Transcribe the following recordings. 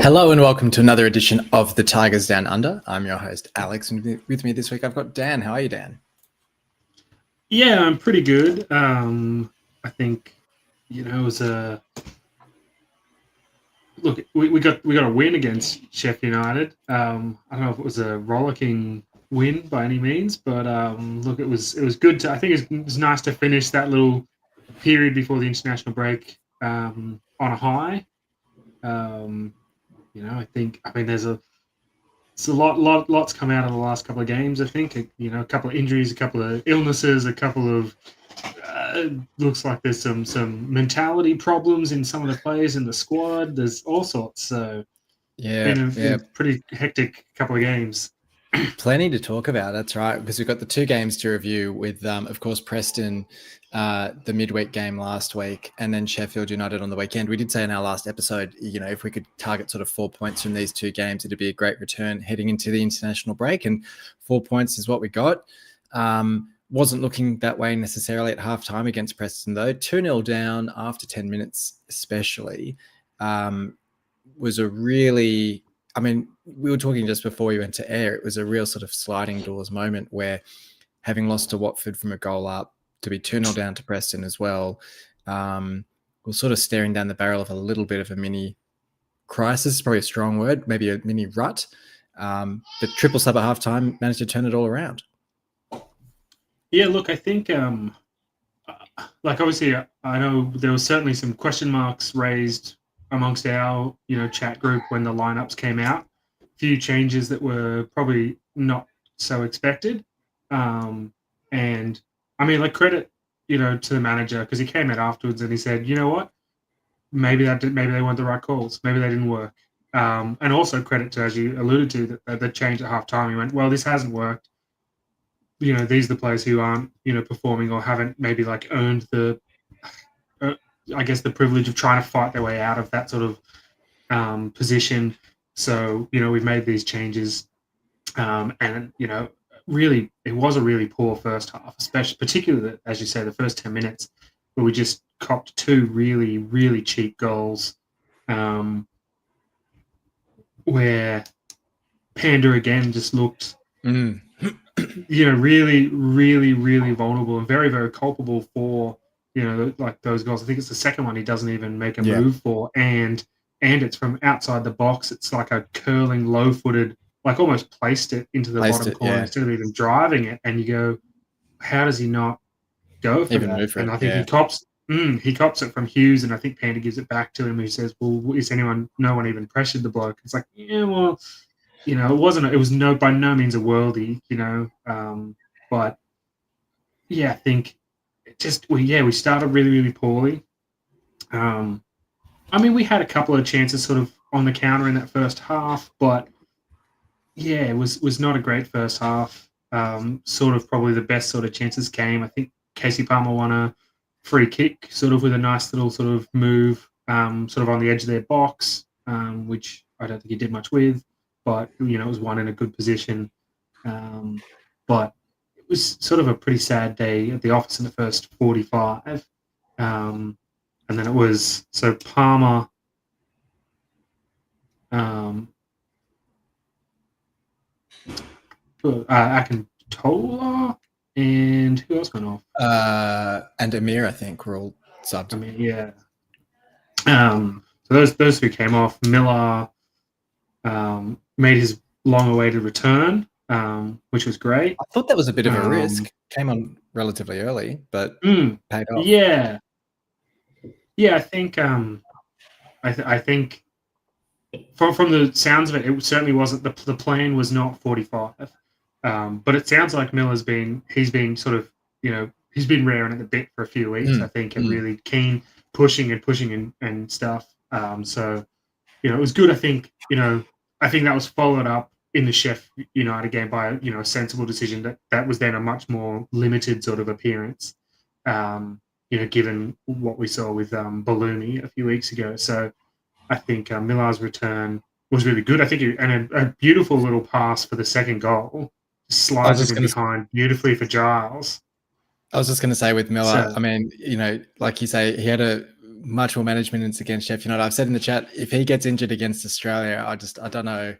Hello and welcome to another edition of the Tigers Down Under. I'm your host, Alex, and with me this week I've got Dan. How are you, Dan? Yeah, I'm pretty good. I think, it was a look. We got a win against Sheffield United. I don't know if it was a rollicking win by any means, but look, it was good to. I think it was nice to finish that little period before the international break on a high. I mean, it's a lots come out of the last couple of games. I think a couple of injuries, a couple of illnesses, a couple of looks like there's some mentality problems in some of the players in the squad. There's all sorts. So been a pretty hectic couple of games. Plenty to talk about. That's right, because we've got the two games to review with, of course, Preston, the midweek game last week, and then Sheffield United on the weekend. We did say in our last episode, if we could target sort of 4 points from these two games, it'd be a great return heading into the international break, and 4 points is what we got. Wasn't looking that way necessarily at halftime against Preston, though. 2-0 down after 10 minutes especially was a really... I mean, we were talking just before we went to air. It was a real sort of sliding doors moment where, having lost to Watford from a goal up, to be 2-0 down to Preston as well, we're sort of staring down the barrel of a little bit of a mini crisis, probably a strong word, maybe a mini rut. But triple sub at halftime managed to turn it all around. Yeah, look, I think, obviously, I know there was certainly some question marks raised amongst our, chat group when the lineups came out. A few changes that were probably not so expected. And I mean, credit, to the manager, because he came out afterwards and he said, you know what, maybe they weren't the right calls. Maybe they didn't work. And also credit to, as you alluded to, that the change at halftime. He went, well, this hasn't worked. These are the players who aren't, performing or haven't maybe earned the, I guess, the privilege of trying to fight their way out of that sort of position. So, we've made these changes. And, really, it was a really poor first half, particularly, as you say, the first 10 minutes, where we just copped two really, really cheap goals, where Panda again just looked, really, really, really vulnerable and very, very culpable for, those goals. I think it's the second one he doesn't even make a move for, and it's from outside the box. It's like a curling, low-footed, almost placed it into the bottom corner instead of even driving it. And you go, how does he not go for even that? move for and it, I think he cops it from Hughes, and I think Panda gives it back to him. He says, well, no one even pressured the bloke. It's like, yeah, well, it was by no means a worldie, but yeah, I think we started really, really poorly. I mean, we had a couple of chances sort of on the counter in that first half, but yeah, it was not a great first half. Sort of probably the best sort of chances came. I think Casey Palmer won a free kick, sort of with a nice little sort of move, sort of on the edge of their box, which I don't think he did much with, but it was one in a good position. But it was sort of a pretty sad day at the office in the first 45. And then it was Palmer. Akintola, and who else went off? And Amir, I think, were all subbed. I mean, yeah. So those two came off. Miller made his long-awaited return, which was great. I thought that was a bit of a risk. Came on relatively early, but paid off. Yeah. I think I think from the sounds of it, it certainly wasn't the plan was not 45. But it sounds like Miller's been sort of, he's been raring at the bit for a few weeks, I think, and really keen, pushing and stuff. So, it was good. I think that was followed up in the Sheffield United game by, a sensible decision that was then a much more limited sort of appearance, given what we saw with Ballooney a few weeks ago. So I think Miller's return was really good. I think and a beautiful little pass for the second goal. Slides it in behind beautifully for Giles. I was just going to say with Miller, I mean, like you say, he had a much more management minutes against Sheffield United. I've said in the chat, if he gets injured against Australia, I don't know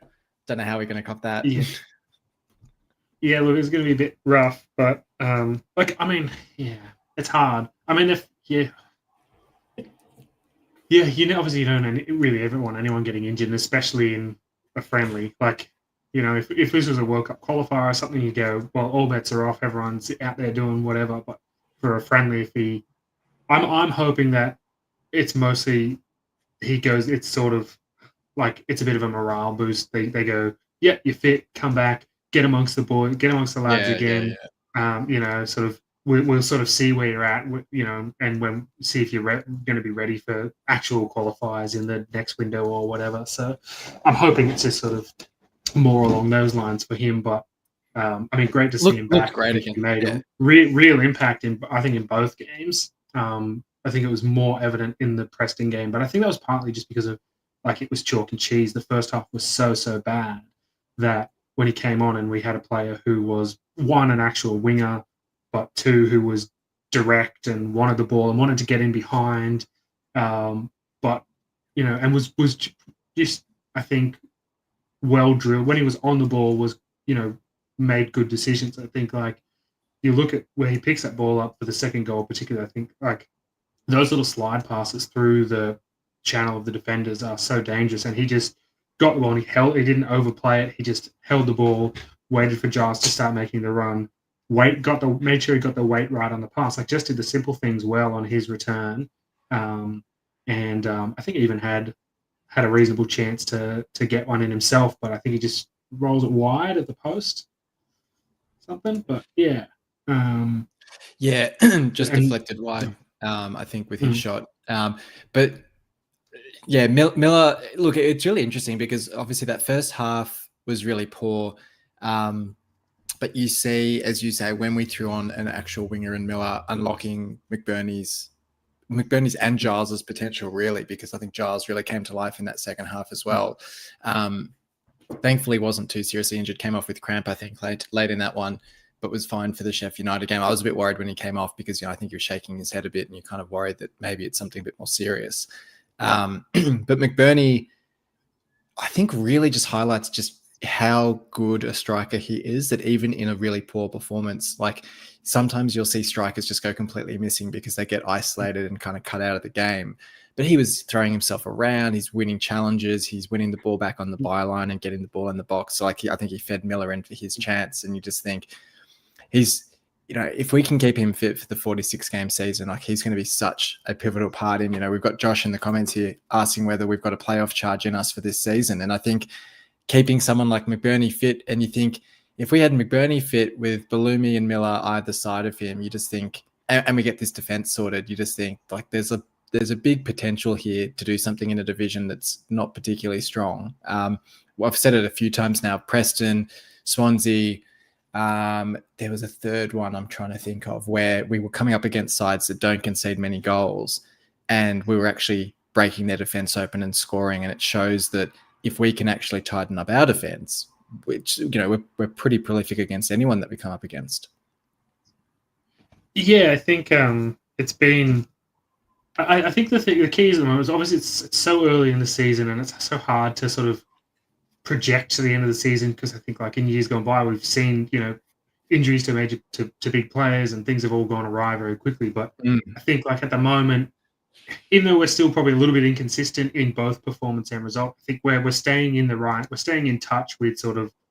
how we're going to cop that. Yeah. Yeah, look, it's going to be a bit rough, but it's hard. I mean, obviously you don't really ever want anyone getting injured, especially in a friendly. Like, if this was a World Cup qualifier or something, you go, well, all bets are off. Everyone's out there doing whatever. But for a friendly, I'm hoping that it's mostly he goes. It's sort of like it's a bit of a morale boost. They go, yeah, you're fit, come back, get amongst the boys, get amongst the lads again. Sort of we'll sort of see where you're at, and see if you're going to be ready for actual qualifiers in the next window or whatever. So I'm hoping it's just sort of more along those lines for him. But great to see him back. Great again. He made a real impact in both games. I think it was more evident in the Preston game, but I think that was partly just because of it was chalk and cheese. The first half was so bad that when he came on and we had a player who was, one, an actual winger, but two, who was direct and wanted the ball and wanted to get in behind, and was just, I think, well drilled. When he was on the ball, was, made good decisions. I think, you look at where he picks that ball up for the second goal, particularly, I think, those little slide passes through the channel of the defenders are so dangerous, and he just got the ball and he didn't overplay it. He just held the ball, waited for Giles to start making the run, made sure he got the weight right on the pass, just did the simple things well on his return. I think he even had a reasonable chance to get one in himself, but I think he just rolls it wide at the post something. But just deflected wide, I think, with his shot. But yeah, Miller, look, it's really interesting because obviously that first half was really poor. But you see, as you say, when we threw on an actual winger and Miller, unlocking McBurney's and Giles's potential, really, because I think Giles really came to life in that second half as well. Thankfully, wasn't too seriously injured, came off with cramp, I think, late in that one, but was fine for the Sheffield United game. I was a bit worried when he came off because, I think he was shaking his head a bit and you're kind of worried that maybe it's something a bit more serious. But McBurney, I think, really just highlights just how good a striker he is, that even in a really poor performance, sometimes you'll see strikers just go completely missing because they get isolated and kind of cut out of the game. But he was throwing himself around, he's winning challenges, he's winning the ball back on the byline and getting the ball in the box. So I think he fed Miller in for his chance, and you just think he's, if we can keep him fit for the 46-game season, he's going to be such a pivotal part in, we've got Josh in the comments here asking whether we've got a playoff charge in us for this season. And I think keeping someone like McBurney fit, and you think if we had McBurney fit with Balumi and Miller either side of him, you just think, and we get this defense sorted, you just think there's a big potential here to do something in a division that's not particularly strong. I've said it a few times now, Preston, Swansea, there was a third one I'm trying to think of where we were coming up against sides that don't concede many goals, and we were actually breaking their defense open and scoring. And it shows that if we can actually tighten up our defense, which, we're pretty prolific against anyone that we come up against. Yeah, I think it's been. I think the key is, at the moment is obviously it's so early in the season and it's so hard to sort of project to the end of the season, because I think in years gone by we've seen injuries to big players and things have all gone awry very quickly. But I think at the moment, even though we're still probably a little bit inconsistent in both performance and result, I think we're staying in touch with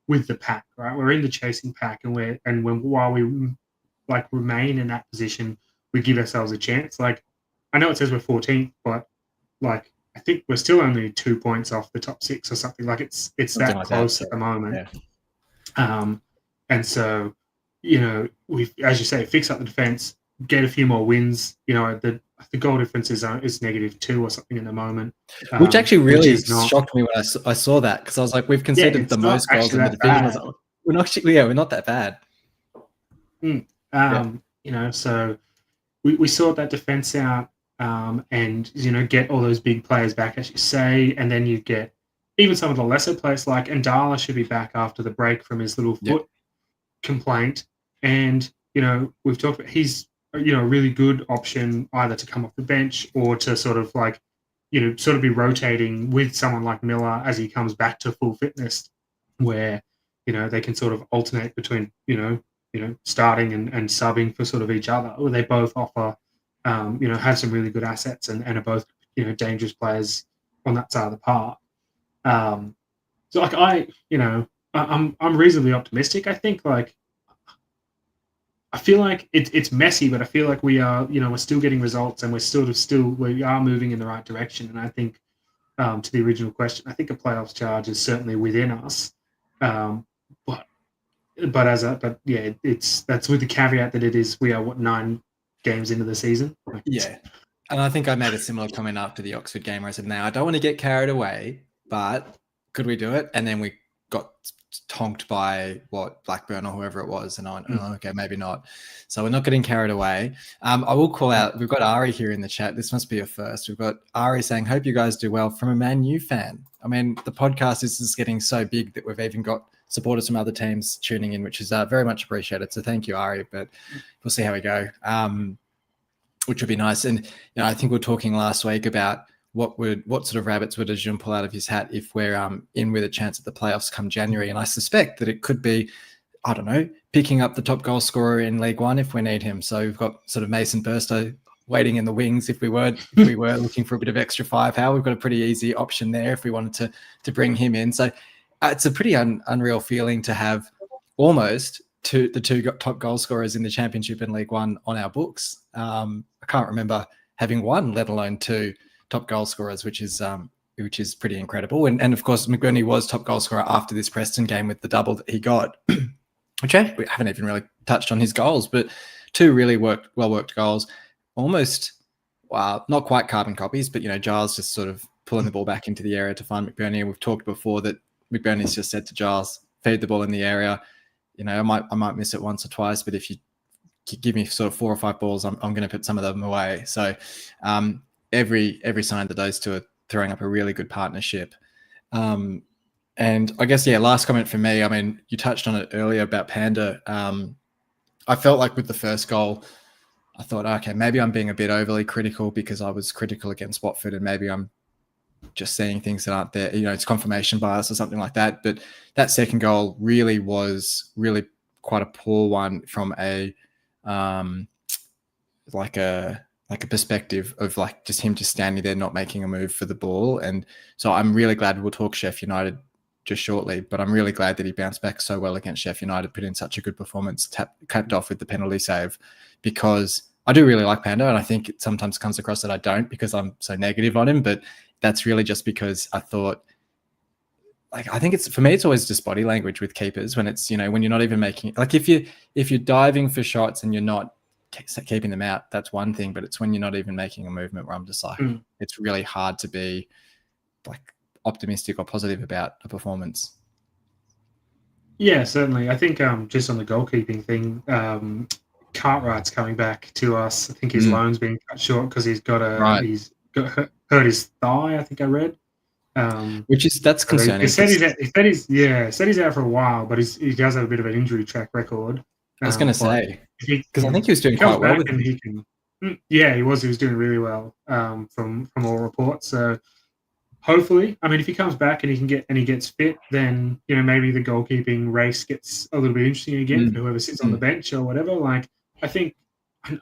with the pack, right? We're in the chasing pack, and while we remain in that position, we give ourselves a chance. I know it says we're 14th, but I think we're still only 2 points off the top 6 or something. It's that close at the moment. Yeah. And so, we've, as you say, fix up the defense, get a few more wins. The goal difference is -2 or something in the moment, which actually really shocked me when I saw that, because I was like, we've conceded the most goals in the division. I was like, we're not that bad. So we sort that defense out, and get all those big players back, as you say, and then you get even some of the lesser players, like Ndala should be back after the break from his little foot complaint. And we've talked about, he's a really good option either to come off the bench or to sort of like, sort of be rotating with someone like Miller as he comes back to full fitness, where they can sort of alternate between starting and subbing for sort of each other. Or they both offer, have some really good assets and are both dangerous players on that side of the park. So like I'm reasonably optimistic. I think like I feel like it's messy, but I feel like we are we're still getting results and we are moving in the right direction. And I think to the original question, I think a playoffs charge is certainly within us. But yeah, that's with the caveat that we are 9 games into the season. Yeah. And I think I made a similar comment after the Oxford game where I said, now I don't want to get carried away, but could we do it? And then we got tonked by Blackburn or whoever it was. And I went, okay, maybe not. So we're not getting carried away. I will call out, we've got Ari here in the chat. This must be a first. We've got Ari saying, hope you guys do well, from a Man U fan. I mean, the podcast is just getting so big that we've even got supporters from other teams tuning in, which is very much appreciated. So thank you, Ari, but we'll see how we go. Which would be nice. And I think we were talking last week about what sort of rabbits would Ajun pull out of his hat if we're in with a chance at the playoffs come January. And I suspect that it could be, I don't know, picking up the top goal scorer in League One if we need him. So we've got sort of Mason Burstow waiting in the wings if we were looking for a bit of extra firepower. We've got a pretty easy option there if we wanted to bring him in. So it's a pretty unreal feeling to have almost the two top goal scorers in the Championship and League One on our books. I can't remember having one, let alone 2 top goal scorers, which is pretty incredible. And of course, McBurney was top goal scorer after this Preston game with the double that he got, which we haven't even really touched on his goals, but 2 really well-worked goals. Almost, not quite carbon copies, but, Giles just sort of pulling the ball back into the area to find McBurney. And we've talked before that McBurney's just said to Giles, feed the ball in the area. I might miss it once or twice, but if you give me sort of 4 or 5 balls, I'm going to put some of them away. So every sign that those 2 are throwing up a really good partnership. And I guess, last comment from me. I mean, you touched on it earlier about Panda. I felt like with the first goal, I thought, okay, maybe I'm being a bit overly critical because I was critical against Watford and maybe I'm just seeing things that aren't there. It's confirmation bias or something like that. But that second goal really was quite a poor one from a like a perspective of like just him just standing there not making a move for the ball. And so I'm really glad, we'll talk Sheffield United just shortly, but I'm really glad that he bounced back so well against Sheffield United, put in such a good performance, capped off with the penalty save, because I do really like Panda, and I think it sometimes comes across that I don't because I'm so negative on him, but that's really just because I thought, like, I think for me, it's always just body language with keepers when it's, when you're not even making, like if you're diving for shots and you're not keeping them out, that's one thing, but it's when you're not even making a movement where I'm just like, it's really hard to be like optimistic or positive about a performance. Yeah, certainly. I think just on the goalkeeping thing, Cartwright's coming back to us. I think his loan's being cut short because he's hurt his thigh, I think I read. That's concerning. He said he's out for a while, but he does have a bit of an injury track record. I was going to say, because I think he was doing quite well with him. He was doing really well from all reports. So hopefully, I mean, if he comes back and he gets fit, then maybe the goalkeeping race gets a little bit interesting again for whoever sits on the bench or whatever. Like, I think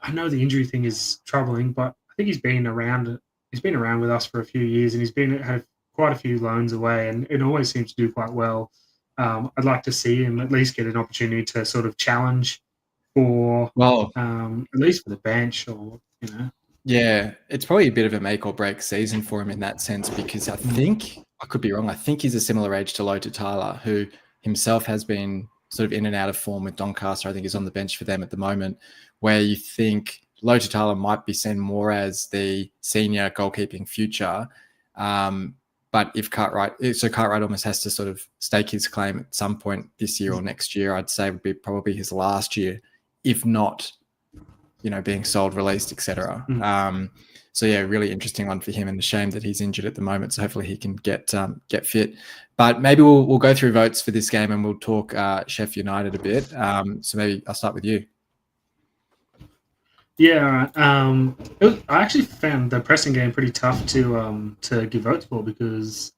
I know the injury thing is troubling, but I think he's been around. He's been around with us for a few years, and he's had quite a few loans away, and it always seems to do quite well. I'd like to see him at least get an opportunity to sort of challenge for, at least for the bench, or Yeah, it's probably a bit of a make or break season for him in that sense, because I think, I could be wrong, I think he's a similar age to Lota Tyler, who himself has been sort of in and out of form with Doncaster. I think he's on the bench for them at the moment, where you think Lota Tyler might be seen more as the senior goalkeeping future. But if Cartwright almost has to sort of stake his claim at some point this year or next year, I'd say would be probably his last year, if not, being sold, released, etc. So yeah, really interesting one for him, and a shame that he's injured at the moment. So hopefully he can get fit. But maybe we'll go through votes for this game and we'll talk Sheffield United a bit. So maybe I'll start with you. Yeah, I actually found the Preston game pretty tough to give votes for because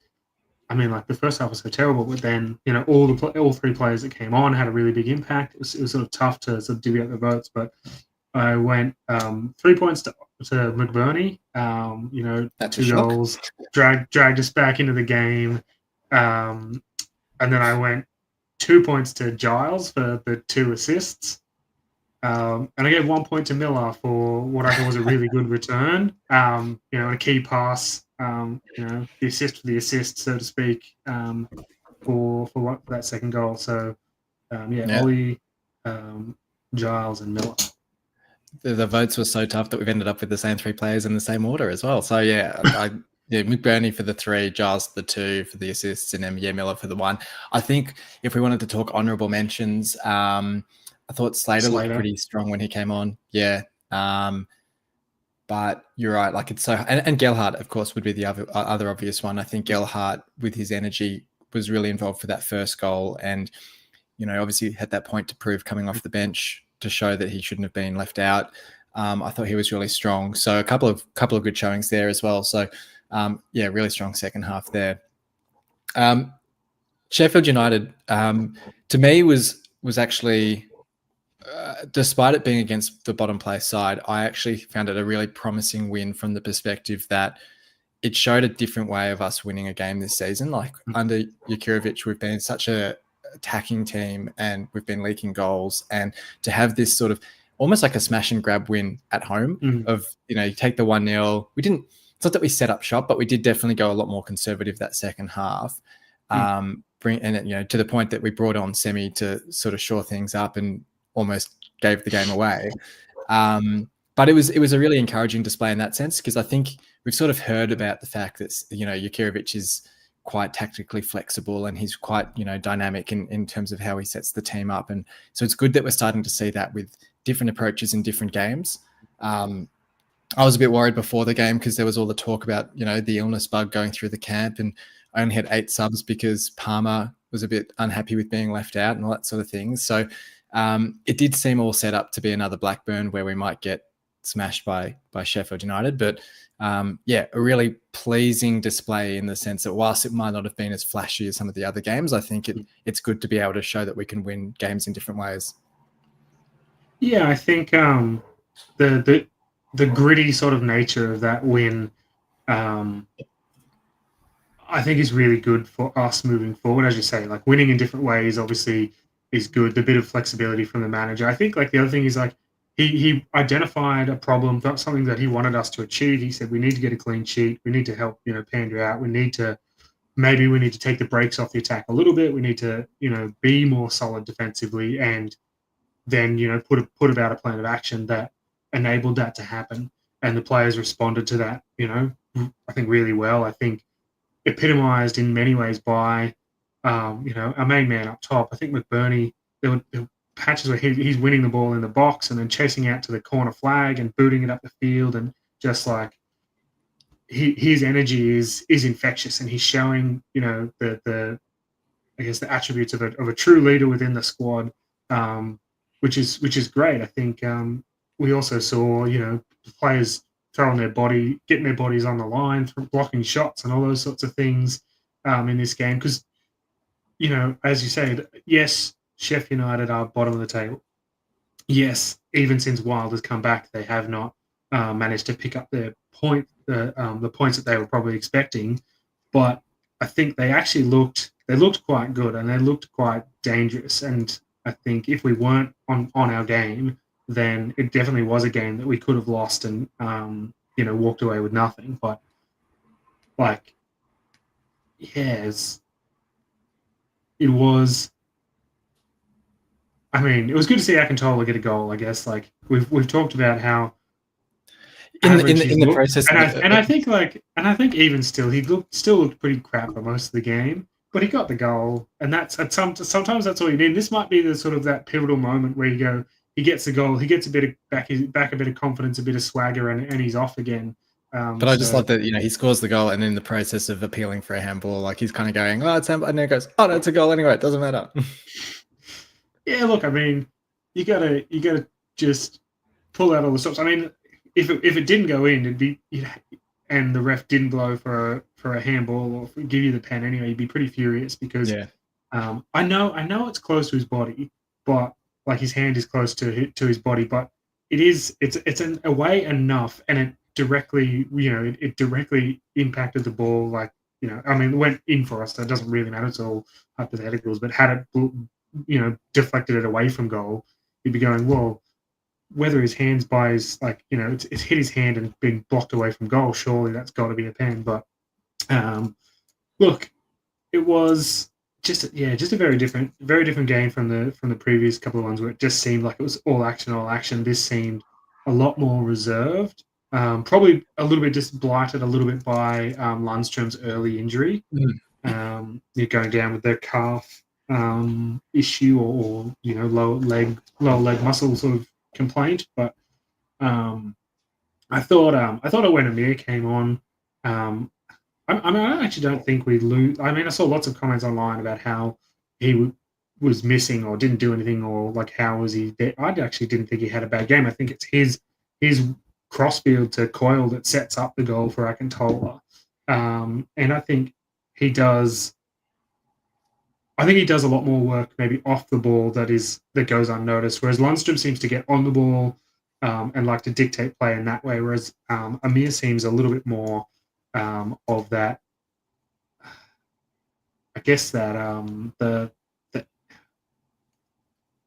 I mean, like the first half was so terrible, but then all three players that came on had a really big impact. It was sort of tough to sort of divvy up the votes, but I went 3 points to McBurney. That's a Two shock. goals, dragged us back into the game, um, and then I went 2 points to Giles for the two assists. And I gave 1 point to Miller for what I thought was a really good return. A key pass. The assist for the assist, so to speak, for that second goal. So Yeah. Ollie, Giles, and Miller. The votes were so tough that we've ended up with the same three players in the same order as well. So yeah, McBurney for the three, Giles for the two for the assists, and then Miller for the one. I think if we wanted to talk honourable mentions, I thought Slater looked pretty strong when he came on. Yeah. But you're right. Like it's so, and Gelhardt, of course, would be the other obvious one. I think Gelhardt, with his energy, was really involved for that first goal, and obviously had that point to prove coming off the bench to show that he shouldn't have been left out. I thought he was really strong. So a couple of good showings there as well. So really strong second half there. Sheffield United, to me, was actually. Despite it being against the bottom place side, I actually found it a really promising win from the perspective that it showed a different way of us winning a game this season. Like under Jurkovic, we've been such a attacking team and we've been leaking goals, and to have this sort of almost like a smash and grab win at home of, you take the 1-0. It's not that we set up shop, but we did definitely go a lot more conservative that second half. To the point that we brought on Semi to sort of shore things up and almost gave the game away. But it was a really encouraging display in that sense, because I think we've sort of heard about the fact that, Jurkovic is quite tactically flexible and he's quite, dynamic in terms of how he sets the team up. And so it's good that we're starting to see that with different approaches in different games. I was a bit worried before the game because there was all the talk about, the illness bug going through the camp, and I only had 8 subs because Palmer was a bit unhappy with being left out and all that sort of thing. So it did seem all set up to be another Blackburn where we might get smashed by Sheffield United. But a really pleasing display in the sense that whilst it might not have been as flashy as some of the other games, I think it's good to be able to show that we can win games in different ways. Yeah, I think the gritty sort of nature of that win, I think is really good for us moving forward. As you say, like winning in different ways, obviously is good. The bit of flexibility from the manager. I think like the other thing is like he identified a problem, something that he wanted us to achieve. He said we need to get a clean sheet. We need to help Pandra out. We need to take the brakes off the attack a little bit. We need to be more solid defensively, and then put about a plan of action that enabled that to happen. And the players responded to that. I think really well. I think epitomized in many ways by our main man up top. I think McBurney, there were patches where he's winning the ball in the box and then chasing out to the corner flag and booting it up the field, and just like his energy is infectious, and he's showing the I guess the attributes of a true leader within the squad, which is great. I think we also saw players getting their bodies on the line, blocking shots and all those sorts of things in this game, because as you said, yes, Sheffield United are bottom of the table. Yes, even since Wild has come back, they have not managed to pick up the points that they were probably expecting. But I think they actually looked quite good, and they looked quite dangerous. And I think if we weren't on our game, then it definitely was a game that we could have lost and walked away with nothing. But like, yes. It was. I mean, it was good to see Akintola get a goal. I guess like we've talked about how in the process, and I think even still he looked pretty crap for most of the game, but he got the goal, and sometimes that's all you need. This might be the sort of that pivotal moment where he gets the goal, he gets a bit of back a bit of confidence, a bit of swagger, and he's off again. But I just love that he scores the goal, and in the process of appealing for a handball, like he's kind of going, "Oh, it's handball," and then he goes, "Oh, no, it's a goal anyway. It doesn't matter." Yeah, look, I mean, you gotta just pull out all the stops. I mean, if it didn't go in, it'd be and the ref didn't blow for a handball or give you the pen anyway, you'd be pretty furious because I know it's close to his body, but like his hand is close to his body, but it's an away enough, and it directly it directly impacted the ball. Like I mean, it went in for us, so it doesn't really matter. It's all hypotheticals. But had it deflected it away from goal, you'd be going, well, whether his hand's by his it's hit his hand and been blocked away from goal. Surely that's got to be a pen. But look, it was just a very different game from the previous couple of ones where it just seemed like it was all action. This seemed a lot more reserved, probably a little bit just blighted a little bit by Lundstrom's early injury. You're going down with their calf issue or lower leg muscle sort of complaint. But I thought when Amir came on, I mean, I actually don't think we lose. I mean, I saw lots of comments online about how he was missing or didn't do anything, or like how was he there. I actually didn't think he had a bad game. I think it's his crossfield to Coyle that sets up the goal for Akintola, and I think he does. I think he does a lot more work maybe off the ball that goes unnoticed. Whereas Lundstrom seems to get on the ball and like to dictate play in that way. Whereas Amir seems a little bit more of that. I guess that the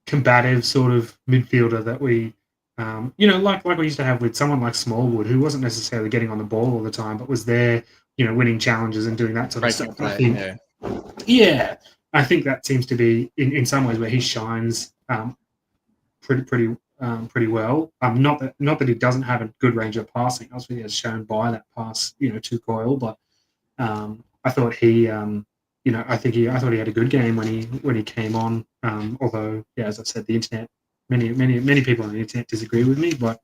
combative sort of midfielder that we like we used to have with someone like Smallwood, who wasn't necessarily getting on the ball all the time, but was there, winning challenges and doing that sort of stuff. I think that seems to be in some ways where he shines pretty well. Not that he doesn't have a good range of passing, obviously as shown by that pass, to Coyle. But I thought he, I thought he had a good game when he came on. Although, as I said, the internet, many people on the internet disagree with me. But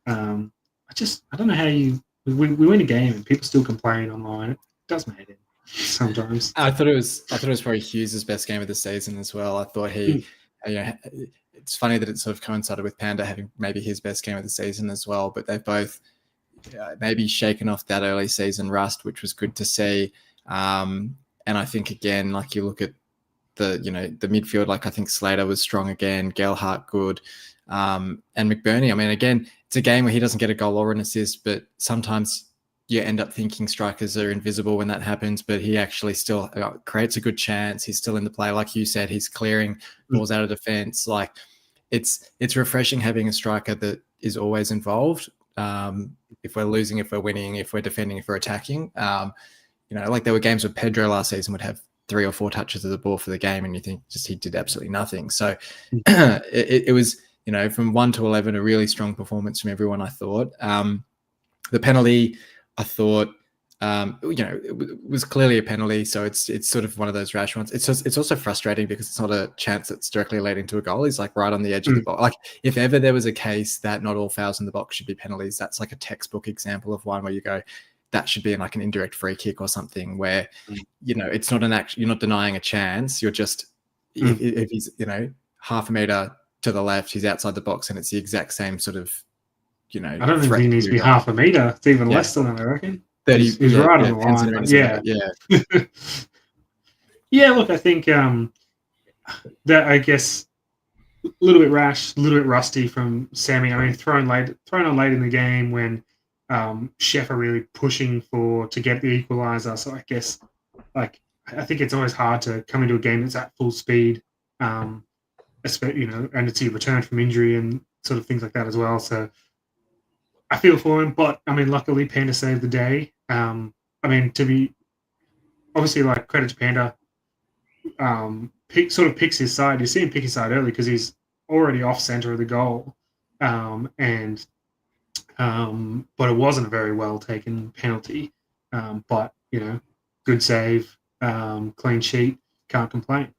I don't know how we win a game and people still complain online. It does make it sometimes. I thought it was probably Hughes' best game of the season as well. I thought he, it's funny that it sort of coincided with Panda having maybe his best game of the season as well, but they've both maybe shaken off that early season rust, which was good to see. And I think, again, like you look at the midfield, like I think Slater was strong again, Gelhardt good, and McBurney. I mean, again, it's a game where he doesn't get a goal or an assist, but sometimes you end up thinking strikers are invisible when that happens, but he actually still creates a good chance. He's still in the play. Like you said, he's clearing balls out of defense. Like it's refreshing having a striker that is always involved. If we're losing, if we're winning, if we're defending, if we're attacking, like there were games where Pedro last season would have 3 or 4 touches of the ball for the game, and you think just he did absolutely nothing. So it was, from 1 to 11, a really strong performance from everyone, I thought. The penalty, I thought, it was clearly a penalty, so it's sort of one of those rash ones. It's also frustrating because it's not a chance that's directly leading to a goal. He's like right on the edge of the box. Like if ever there was a case that not all fouls in the box should be penalties, that's like a textbook example of one where you go, that should be like an indirect free kick or something where, it's not an act. You're not denying a chance. You're just if he's half a meter to the left, he's outside the box, and it's the exact same sort of. I don't think he needs to be half a meter. It's even less than that, I reckon. He's right on the line. Yeah, look, I think that I guess a little bit rash, a little bit rusty from Sammy. I mean, thrown on late in the game when Sheff are really pushing to get the equaliser. So I guess, I think it's always hard to come into a game that's at full speed, especially, and it's your return from injury and sort of things like that as well. So I feel for him, but I mean, luckily Panda saved the day. I mean, to be obviously credit to Panda, picks his side. You see him pick his side early because he's already off center of the goal, but it wasn't a very well taken penalty. But good save, clean sheet, can't complain.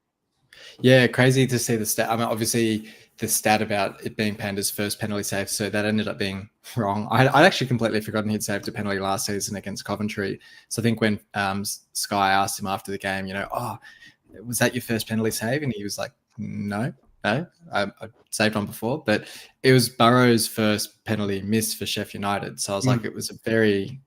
Yeah, crazy to see the stat. I mean, obviously the stat about it being Panda's first penalty save, so that ended up being wrong. I'd actually completely forgotten he'd saved a penalty last season against Coventry. So I think when Sky asked him after the game, was that your first penalty save? And he was like, no. No, I saved one before, but it was Burrow's first penalty miss for Sheffield United. So I was like, it was a very,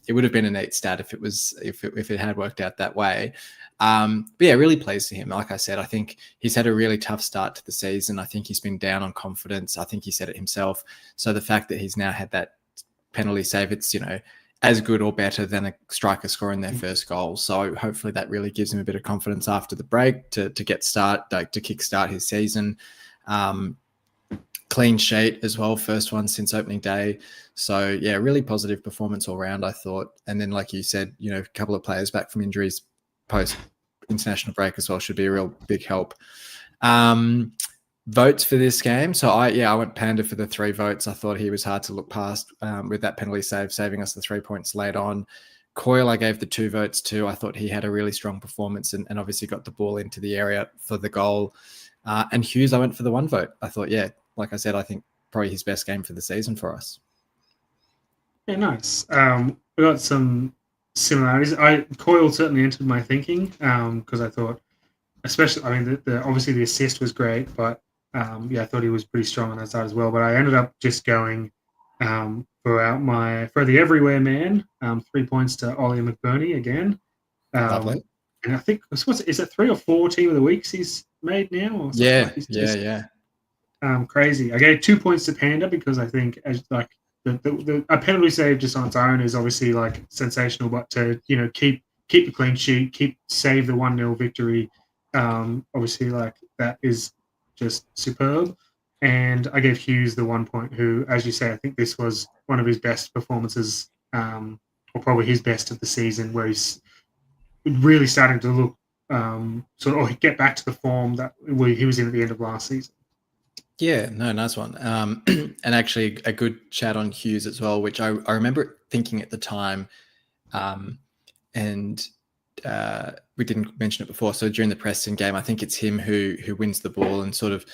it would have been a neat stat if it had worked out that way. But yeah, really pleased for him. Like I said, I think he's had a really tough start to the season. I think he's been down on confidence. I think he said it himself. So the fact that he's now had that penalty save, it's, as good or better than a striker scoring their first goal. So hopefully that really gives him a bit of confidence after the break to kickstart his season. Clean sheet as well, first one since opening day. So yeah, really positive performance all round, I thought. And then, like you said, a couple of players back from injuries post international break as well should be a real big help. Votes for this game. So I went Panda for the 3 votes. I thought he was hard to look past with that penalty saving us the 3 points late on. Coyle, I gave the 2 votes to. I thought he had a really strong performance and obviously got the ball into the area for the goal. And Hughes, I went for the 1 vote. I thought, yeah, like I said, I think probably his best game for the season for us. Yeah, nice. We got some similarities. Coyle certainly entered my thinking because I thought, especially, obviously the assist was great, but I thought he was pretty strong on that side as well. But I ended up just going for the everywhere man, 3 points to Ollie McBurney again. Lovely. And I think, is it 3 or 4 team of the weeks he's made now? Or yeah. Crazy. I gave 2 points to Panda because I think a penalty save just on its own is obviously like sensational, but to keep the clean sheet, save the 1-0 victory, obviously like that is just superb. And I gave Hughes the 1 point, who, as you say, I think this was one of his best performances, or probably his best of the season, where he's really starting to look get back to the form that he was in at the end of last season. Yeah, no, nice one. And actually a good chat on Hughes as well, which I remember thinking at the time, and we didn't mention it before. So during the Preston game, I think it's him who wins the ball and sort of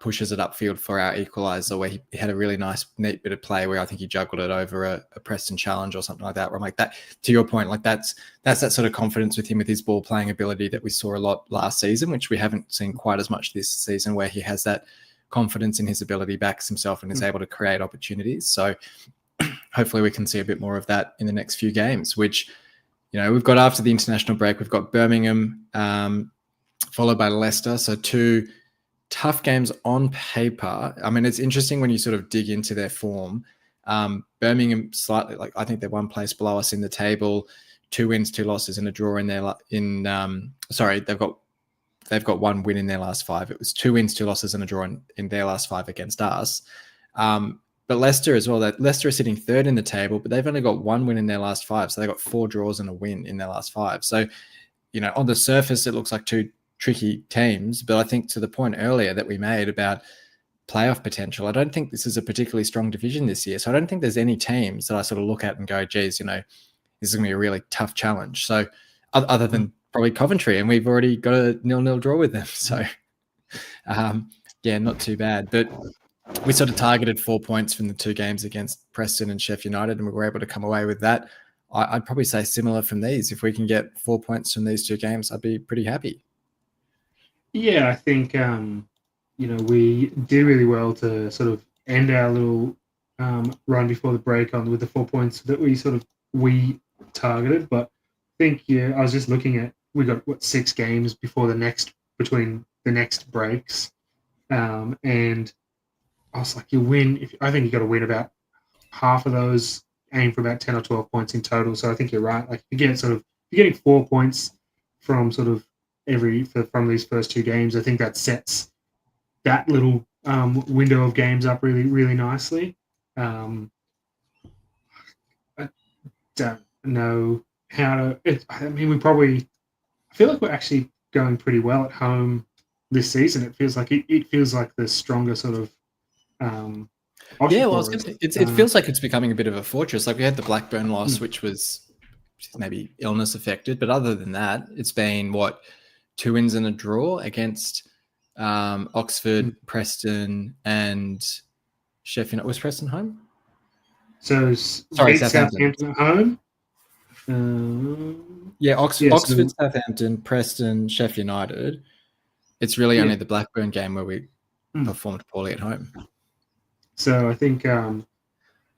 pushes it upfield for our equaliser, where he had a really nice, neat bit of play where I think he juggled it over a Preston challenge or something like that. Where I'm like, that, to your point, like that's that sort of confidence with him, with his ball playing ability that we saw a lot last season, which we haven't seen quite as much this season, where he has that confidence in his ability, backs himself, and is able to create opportunities. So hopefully we can see a bit more of that in the next few games, which, we've got after the international break. We've got Birmingham followed by Leicester. So 2 tough games on paper. I mean, it's interesting when you sort of dig into their form. Birmingham slightly, I think they're 1 place below us in the table, 2 wins, 2 losses, and a draw in their they've got 1 win in their last 5. It was 2 wins, 2 losses, and a draw in their last 5 against us. But Leicester as well, that Leicester are sitting 3rd in the table, but they've only got 1 win in their last 5. So they've got 4 draws and a win in their last 5. So, on the surface, it looks like 2 tricky teams. But I think to the point earlier that we made about playoff potential, I don't think this is a particularly strong division this year. So I don't think there's any teams that I sort of look at and go, geez, this is going to be a really tough challenge. So other than probably Coventry, and we've already got a 0-0 draw with them. So, not too bad. But we sort of targeted 4 points from the 2 games against Preston and Sheffield United, and we were able to come away with that. I'd probably say similar from these. If we can get 4 points from these 2 games, I'd be pretty happy. Yeah, I think, we did really well to sort of end our little run before the break with the 4 points that we targeted. But I think, I was just looking at, we got 6 games between the next breaks. And I was like, I think you got to win about half of those, aim for about 10 or 12 points in total. So I think you're right. Like, you're getting 4 points from from these first 2 games. I think that sets that little window of games up really, really nicely. I don't know how to. I feel like we're actually going pretty well at home this season. It feels like it feels like the stronger sort of. It feels like it's becoming a bit of a fortress. Like, we had the Blackburn loss, which was maybe illness affected, but other than that, it's been 2 wins and a draw against Oxford, Preston, and Sheffield. Was Preston home? So Southampton at home. Oxford, Southampton, Preston, Sheffield United. It's really Yeah. only the Blackburn game where we performed poorly at home. So I think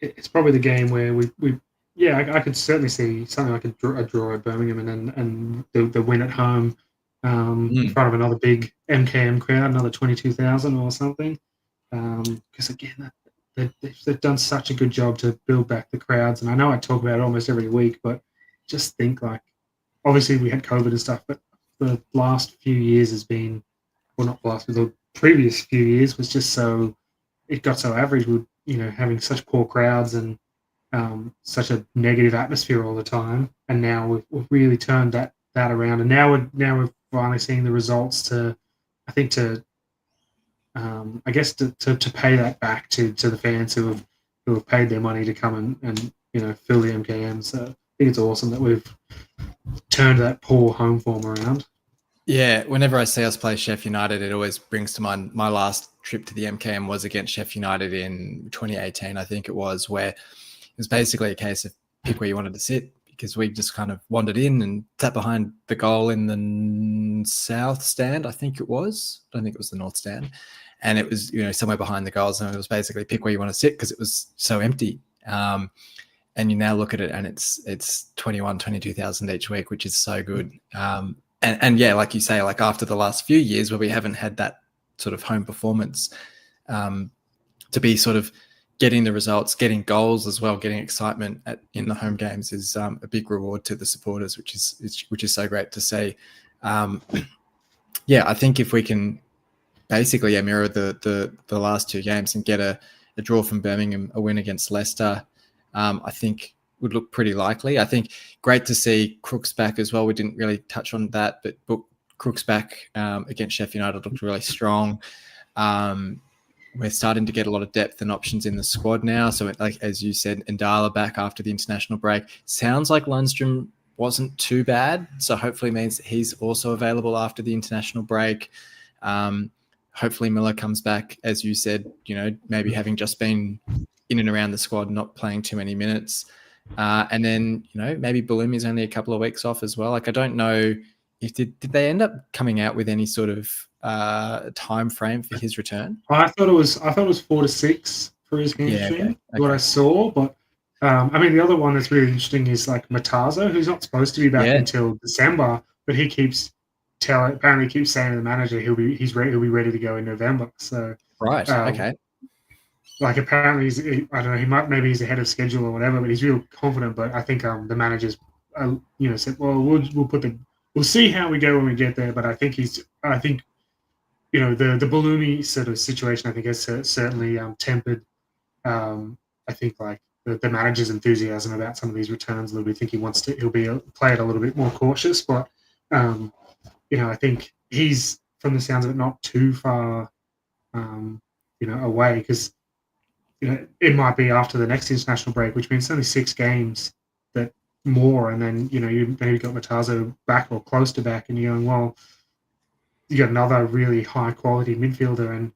it's probably the game where I could certainly see something like a draw at Birmingham and the win at home in front of another big MKM crowd, another 22,000 or something. Because again, they've done such a good job to build back the crowds. And I know I talk about it almost every week, but just think like, obviously we had COVID and stuff, but the last few years has been, well, not the last, but the previous few years was just so, it got so average with, having such poor crowds and such a negative atmosphere all the time. And now we've really turned that around. And now we're finally seeing the results to, I think I guess to pay that back to the fans who have paid their money to come and fill the MKM. So I think it's awesome that we've turned that poor home form around. Yeah, whenever I see us play Sheffield United, it always brings to mind my last trip to the MKM was against Sheffield United in 2018, I think it was, where it was basically a case of pick where you wanted to sit, because we just kind of wandered in and sat behind the goal in the south stand, I think it was. I don't think it was the north stand. And it was, somewhere behind the goals, and it was basically pick where you want to sit because it was so empty. And you now look at it and it's 21, 22,000 each week, which is so good. And yeah, like you say, like after the last few years where we haven't had that sort of home performance, to be sort of getting the results, getting goals as well, getting excitement in the home games is a big reward to the supporters, which is so great to see. Yeah, I think if we can basically mirror the last two games and get a draw from Birmingham, a win against Leicester, I think would look pretty likely. I think great to see Crooks back as well. We didn't really touch on that, but Crooks back against Sheffield United looked really strong. We're starting to get a lot of depth and options in the squad now. So, like as you said, Ndala back after the international break. Sounds like Lundstrom wasn't too bad, so hopefully means that he's also available after the international break. Hopefully Miller comes back, as you said, maybe having just been in and around the squad, not playing too many minutes. And then, maybe Baloomi's only a couple of weeks off as well. Like, I don't know if did they end up coming out with any sort of time frame for his return? I thought it was 4 to 6 for his hamstring. Okay. What I saw, but the other one that's really interesting is like Matazo, who's not supposed to be back until December, but he apparently keeps saying to the manager he'll be ready to go in November. So right, okay. Like apparently I don't know, maybe he's ahead of schedule or whatever, but he's real confident. But I think the managers said, well, we'll see how we go when we get there. But I think the Balumi sort of situation I think has certainly tempered I think like the manager's enthusiasm about some of these returns a little bit. I think he'll play it a little bit more cautious, but I think he's, from the sounds of it, not too far away, because it might be after the next international break, which means only 6 games that more, and then you maybe got Matazo back or close to back, and you're going, well, you got another really high quality midfielder, and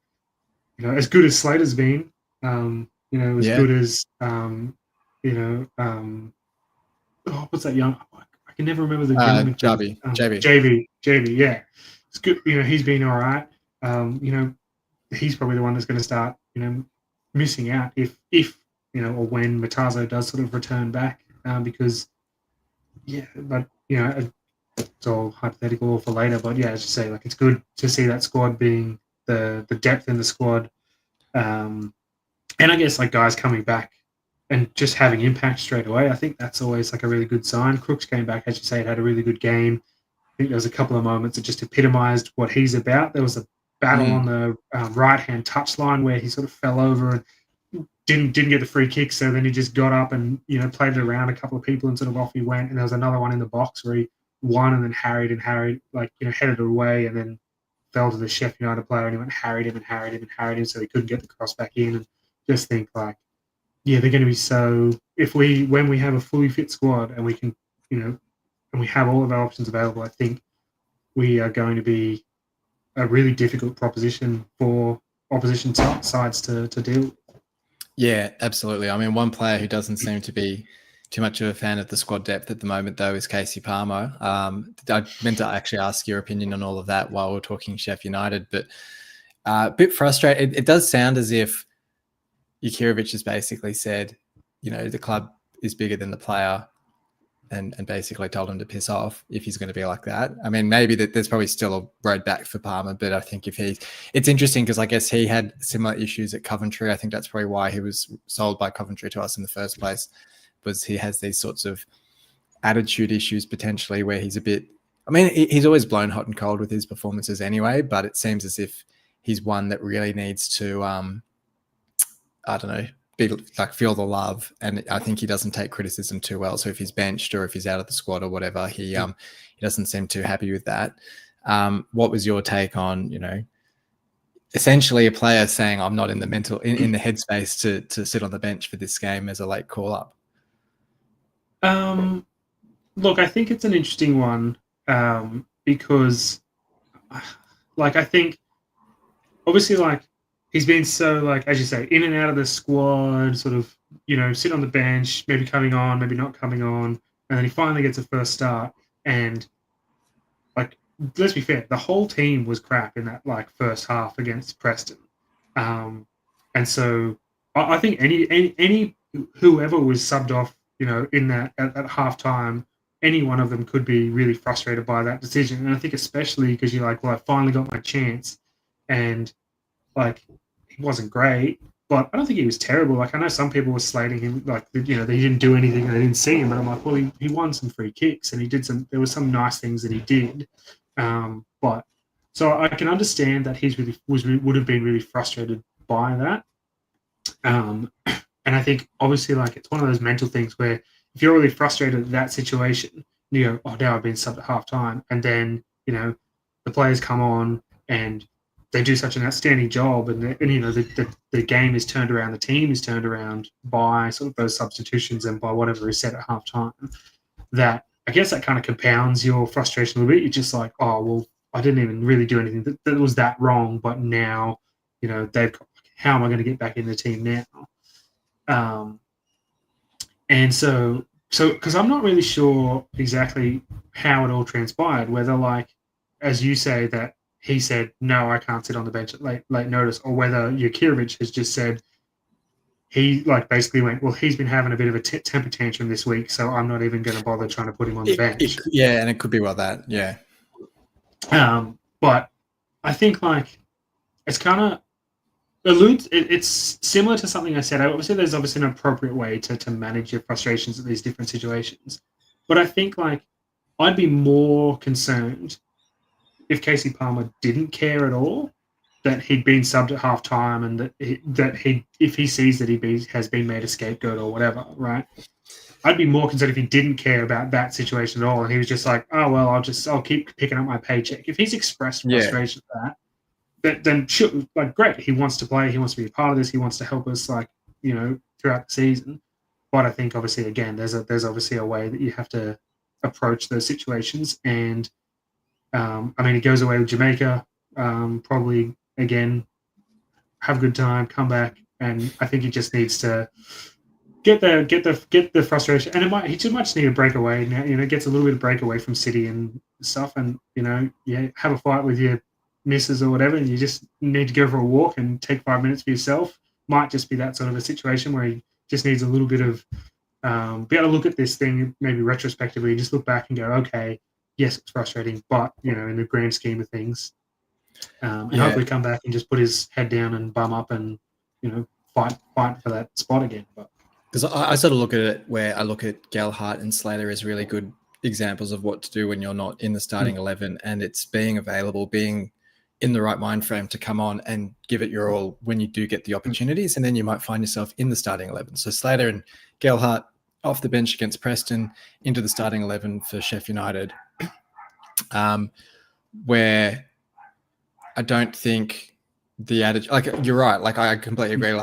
as good as Slater's been, good as what's that young? I can never remember the gentleman. JB, yeah, it's good. He's been all right. He's probably the one that's going to start, missing out if or when Matazo does sort of return back, because but it's all hypothetical for later. But yeah, as you say, like it's good to see that squad being the depth in the squad, and I guess like guys coming back and just having impact straight away. I think that's always like a really good sign. Crooks came back, as you say, had a really good game. I think there was a couple of moments that just epitomised what he's about. There was a battle on the right-hand touchline where he sort of fell over and didn't get the free kick, so then he just got up and played it around a couple of people and sort of off he went. And there was another one in the box where he won and then harried, like headed it away, and then fell to the Sheffield United player and he went harried him, so he couldn't get the cross back in. And just think like, they're going to be so, when we have a fully fit squad and we can, and we have all of our options available, I think we are going to be a really difficult proposition for opposition sides to deal with. Yeah, absolutely. I mean, one player who doesn't seem to be too much of a fan of the squad depth at the moment, though, is Casey Palmer. I meant to actually ask your opinion on all of that while we're talking Sheffield United, but a bit frustrated. It does sound as if Jakirovic has basically said, the club is bigger than the player, and basically told him to piss off if he's going to be like that. I mean, maybe there's probably still a road back for Palmer, but I think it's interesting because I guess he had similar issues at Coventry. I think that's probably why he was sold by Coventry to us in the first place, was he has these sorts of attitude issues potentially where he's a bit, I mean, he's always blown hot and cold with his performances anyway, but it seems as if he's one that really needs to, I don't know, feel the love, and I think he doesn't take criticism too well. So if he's benched or if he's out of the squad or whatever, he doesn't seem too happy with that. What was your take on, essentially a player saying I'm not in the in the headspace to sit on the bench for this game as a late call up? Look, I think it's an interesting one because, I think obviously he's been so, as you say, in and out of the squad, sort of, sit on the bench, maybe coming on, maybe not coming on. And then he finally gets a first start. And, let's be fair, the whole team was crap in that, first half against Preston. And so I think any whoever was subbed off, in that at half time, any one of them could be really frustrated by that decision. And I think especially because you're like, well, I finally got my chance. And, he wasn't great, but I don't think he was terrible. I know some people were slating him, that he didn't do anything and they didn't see him. But I'm like, well, he won some free kicks and there was some nice things that he did. But so I can understand that would have been really frustrated by that. And I think obviously it's one of those mental things where if you're really frustrated at that situation, you go, oh, now I've been subbed at half time. And then, the players come on and they do such an outstanding job, and the game is turned around, the team is turned around by sort of those substitutions and by whatever is said at half time, that I guess that kind of compounds your frustration a little bit. You're just like, oh, well, I didn't even really do anything that was that wrong, but now, how am I going to get back in the team now? And so because I'm not really sure exactly how it all transpired, whether as you say that he said, no, I can't sit on the bench at late notice, or whether Jakirovic has just said, he basically went, well, he's been having a bit of a temper tantrum this week, so I'm not even going to bother trying to put him on the bench. And it could be that, yeah. But I think it's kind of it's similar to something I said. Obviously, there's an appropriate way to manage your frustrations at these different situations. But I think I'd be more concerned if Casey Palmer didn't care at all that he'd been subbed at half time, and if he sees that he has been made a scapegoat or whatever, right? I'd be more concerned if he didn't care about that situation at all, and he was just like, oh well, I'll keep picking up my paycheck. If he's expressed frustration at that, then sure, great. He wants to play. He wants to be a part of this. He wants to help us, throughout the season. But I think obviously, again, there's obviously a way that you have to approach those situations. And he goes away with Jamaica, probably again have a good time, come back, and I think he just needs to get the frustration. And he just might need a breakaway now. Gets a little bit of breakaway from City and stuff, and have a fight with your misses or whatever, and you just need to go for a walk and take 5 minutes for yourself. Might just be that sort of a situation where he just needs a little bit of be able to look at this thing maybe retrospectively, just look back and go, okay, yes, it's frustrating, but in the grand scheme of things, and hopefully come back and just put his head down and bum up and fight for that spot again. But because I sort of look at it where I look at Gelhardt and Slater as really good examples of what to do when you're not in the starting 11, and it's being available, being in the right mind frame to come on and give it your all when you do get the opportunities, and then you might find yourself in the starting 11. So Slater and Gelhardt off the bench against Preston, into the starting 11 for Sheffield United, where I don't think the attitude, you're right, I completely agree.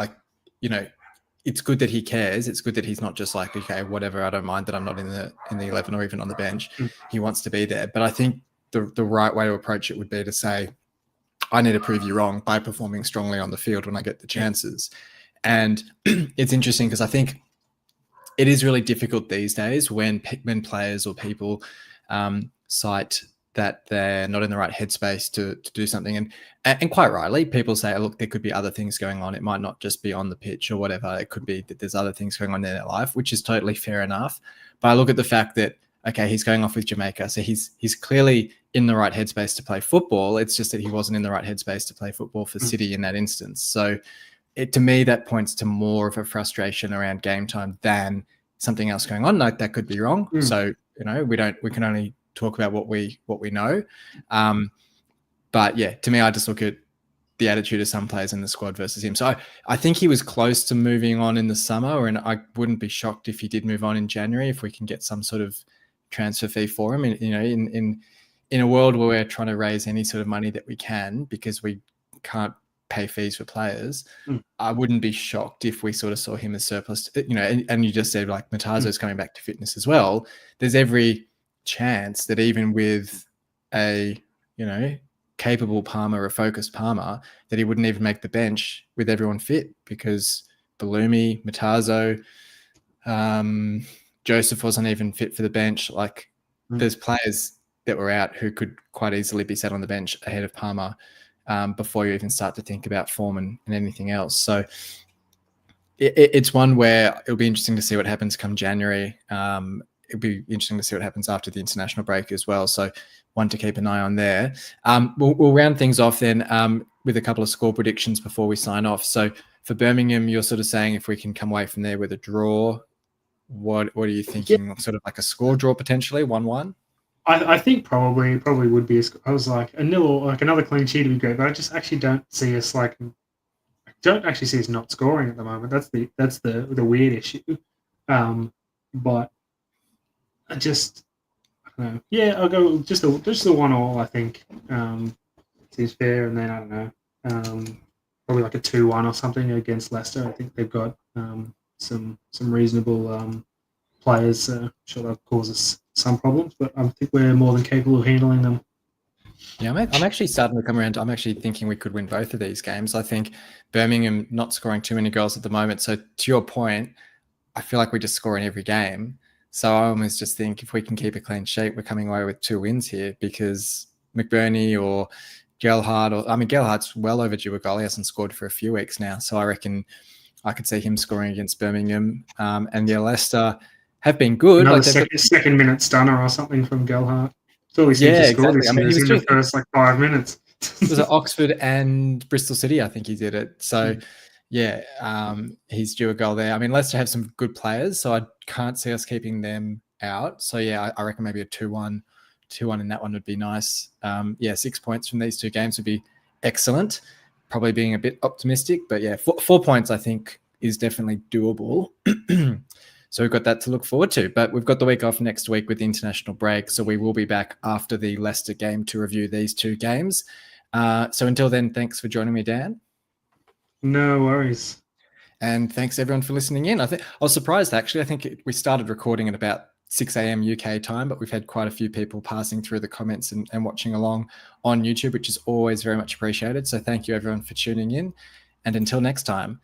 It's good that he cares. It's good that he's not just okay, whatever, I don't mind that I'm not in the 11 or even on the bench. He wants to be there. But I think the right way to approach it would be to say, I need to prove you wrong by performing strongly on the field when I get the chances. And it's interesting because I think it is really difficult these days when players or people cite that they're not in the right headspace to do something. And quite rightly, people say, oh, look, there could be other things going on. It might not just be on the pitch or whatever. It could be that there's other things going on in their life, which is totally fair enough. But I look at the fact that, okay, he's going off with Jamaica. So he's clearly in the right headspace to play football. It's just that he wasn't in the right headspace to play football for City in that instance. So to me, that points to more of a frustration around game time than something else going on. Like, that could be wrong. So, we can only talk about what we know. But yeah, to me, I just look at the attitude of some players in the squad versus him. So I think he was close to moving on in the summer, and I wouldn't be shocked if he did move on in January, if we can get some sort of transfer fee for him. In a world where we're trying to raise any sort of money that we can, because we can't pay fees for players, I wouldn't be shocked if we sort of saw him as surplus, and you just said like Matazo's coming back to fitness as well. There's every chance that even with a, capable Palmer, a focused Palmer, that he wouldn't even make the bench with everyone fit, because Balumi, Matazo, Joseph wasn't even fit for the bench. Like, there's players that were out who could quite easily be set on the bench ahead of Palmer before you even start to think about form and anything else. So it's one where it'll be interesting to see what happens come January. It'll be interesting to see what happens after the international break as well. So one to keep an eye on there. We'll round things off then with a couple of score predictions before we sign off. So for Birmingham, you're sort of saying if we can come away from there with a draw, what are you thinking? Yeah. Sort of like a score draw potentially, 1-1? I think probably would be. I was like a nil or like another clean sheet would be great, but I just actually don't see us not scoring at the moment. That's the weird issue. But I don't know. Yeah, I'll go just the 1-1. I think seems fair, and then I don't know, probably like a 2-1 or something against Leicester. I think they've got some reasonable players. Sure, that'll cause us some problems, but I think we're more than capable of handling them. Yeah, I'm actually starting to come around. I'm actually thinking we could win both of these games. I think Birmingham not scoring too many goals at the moment. So to your point, I feel like we just score in every game. So I almost just think if we can keep a clean sheet, we're coming away with 2 wins here, because McBurney or Gelhardt's well overdue a goal. He hasn't scored for a few weeks now. So I reckon I could see him scoring against Birmingham. And yeah, Leicester have been good. Another second minute stunner or something from Gelhardt. He seems to score this year. He was in the first 5 minutes. It was at Oxford and Bristol City, I think he did it. So yeah, he's due a goal there. I mean, Leicester have some good players, so I can't see us keeping them out. So yeah, I reckon maybe a 2-1 in that one would be nice. 6 points from these 2 games would be excellent. Probably being a bit optimistic, but yeah, 4 points I think is definitely doable. So we've got that to look forward to. But we've got the week off next week with the international break, so we will be back after the Leicester game to review these 2 games. So until then, thanks for joining me, Dan. No worries. And thanks everyone for listening in. I was surprised, actually. I think we started recording at about 6 a.m. UK time, but we've had quite a few people passing through the comments and watching along on YouTube, which is always very much appreciated. So thank you everyone for tuning in. And until next time,